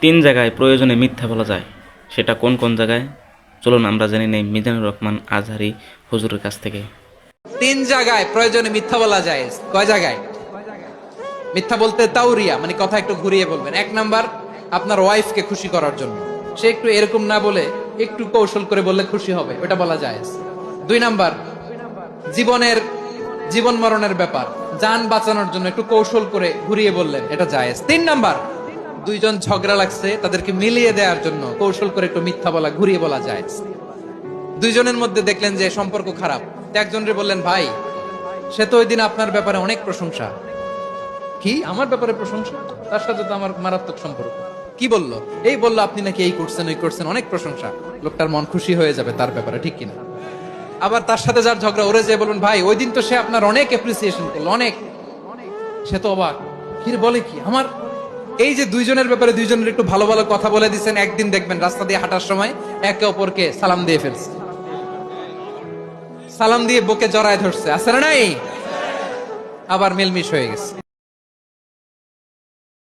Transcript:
তিন জায়গায় প্রয়োজনে মিথ্যা বলা যায়, সেটা কোন কোন জায়গায়? চলুন আমরা জেনে নেই মিজানুর রহমান আজহারি হুজুরের কাছ থেকে। তিন জায়গায় প্রয়োজনে মিথ্যা বলা যায়। কয় জায়গায় মিথ্যা বলতে? তাউরিয়া মানে কথা একটু ঘুরিয়ে বলবেন। এক নাম্বার, আপনার ওয়াইফকে খুশি করার জন্য, সে একটু এরকম না বলে একটু কৌশল করে বললে খুশি হবে, ওটা বলা যায়। দুই নাম্বার, জীবন মরণের ব্যাপার, জান বাঁচানোর জন্য একটু কৌশল করে ঘুরিয়ে বললেন, এটা জায়েজ। তিন নাম্বার, দুইজন ঝগড়া লাগছে তাদেরকে মিলিয়ে দেওয়ার জন্য কৌশল করে একটু মিথ্যা বলা, ঘুরিয়ে বলা যায়। দুইজনের মধ্যে দেখলেন যে সম্পর্ক খারাপ, একজনরে বললেন, ভাই সে তো ওই দিন আপনার ব্যাপারে অনেক প্রশংসা। কি আমার ব্যাপারে প্রশংসা? তার সাথে তো আমার মারাত্মক সম্পর্ক। কি বললো? এই বললো আপনি নাকি এই করছেন ওই করছেন, অনেক প্রশংসা। লোকটার মন খুশি হয়ে যাবে তার ব্যাপারে, ঠিক কিনা? আবার তার সাথে যার ঝগড়া, ওরে যে বলবেন, ভাই ওই দিন তো সে আপনার অনেক অ্যাপ্রিসিয়েশন করলো, অনেক। সে তো অবাক, কি রে বলে কি আমার? এই যে দুইজনের ব্যাপারে দুইজনের একটু ভালো ভালো কথা বলে দিচ্ছেন, একদিন দেখবেন রাস্তা দিয়ে হাঁটার সময় একে অপরকে সালাম দিয়ে ফেলছে, সালাম দিয়ে বুকে জড়ায় ধরছে, আছে না নাই? আবার মিলমিশ হয়ে গেছে।